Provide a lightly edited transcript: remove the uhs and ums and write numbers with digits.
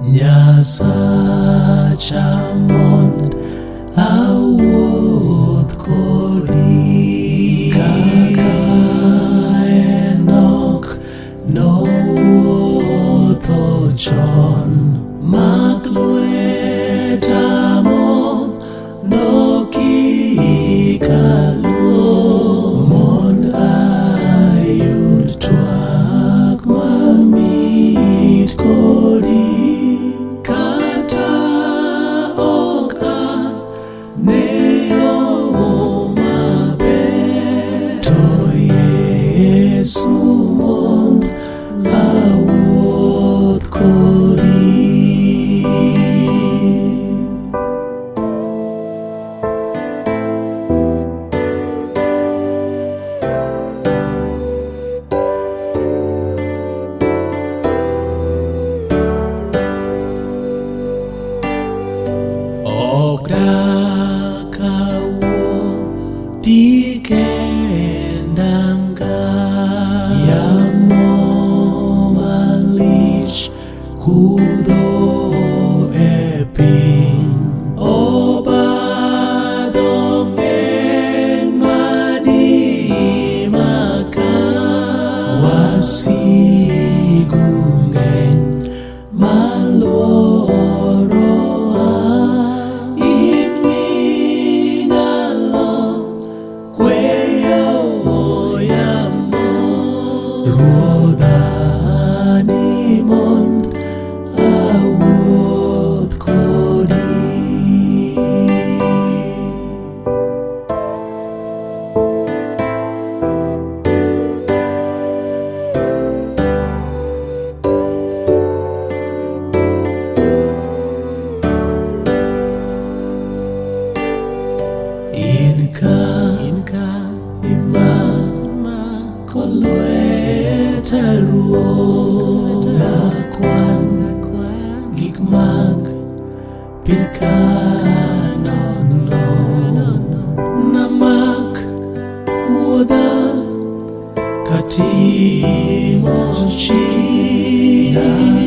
Nyasacha mond awuoth kodi kaka Enok nowuotho chon. Mak lweta mondo kik aluor mond ayud twak mamit kodi. Kata ok ang'eyo maber, to Yesu mond awuoth kodi. Ok dakawuothi kenda nga, yamo malich kudho e piny. Obadho ng'eny madimaka, wasigu ng'eny maluorowa. In minyalo kweyo yamo, Ruodha ni mond awuoth kodi. Inka imako lweta Ruoth, dakwan gik mag piny ka nono. Namak wuodha katimo chir.